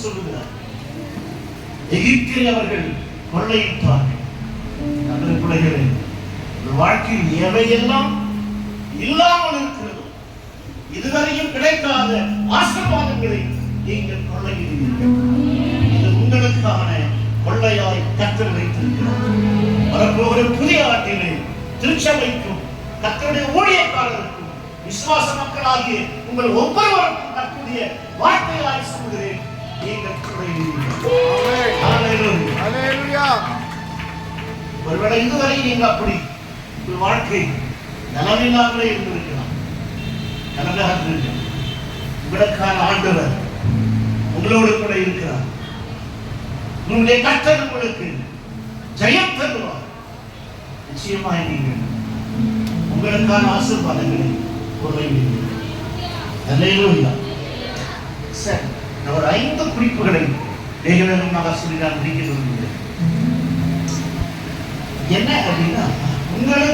சொல்லுகிறார். எகிப்திலே அவர்கள் கொள்ளையிட்டார்கள். நமது பிள்ளைகளே, வாழ்க்கையில் எவையெல்லாம் இல்லாமல் இருக்கிறதோ, இதுவரையும் கிடைக்காத ஆசீர்வாதங்களை நீங்கள் கொள்ளையிடுவீர்கள். இது உங்களுக்கான கொள்ளையாய் கர்த்தர் வைத்திருக்கிறார். வரப்போகிற புதிய ஆண்டிலே திருச்சபைக்கும் கர்த்தருடைய ஊழியக்காரருக்கும் விசுவாச மக்களாகிய உங்கள் ஒவ்வொருவருக்கும் கர்த்தருடைய வார்த்தையாய் சொல்கிறேன், நீங்கள் கொள்ளையிடுவீர்கள். ஒருவேளை இதுவரை நீங்கள் அப்படி உங்கள் வாழ்க்கை நலனில்லாமலே இருந்திருக்கலாம். நலனாக இருந்திருக்கலாம். உங்களுக்கான ஆண்டவர் உங்களோடு கூட இருக்கிறார். உங்களுடைய கர்த்தர் உங்களுக்கு ஜெயம் தருவார். நிச்சயமாய் நீங்கள் உங்களுக்கான ஆசீர்வாதங்களை கொள்ளையிடுவீர்கள். அல்லேலூயா. சரி, நான் ஒரு 5 குறிப்புகளை வேகமாக சொல்லி நான் முடிக்க விரும்புகிறேன். என்ன அப்படின்னா, உங்களுக்கு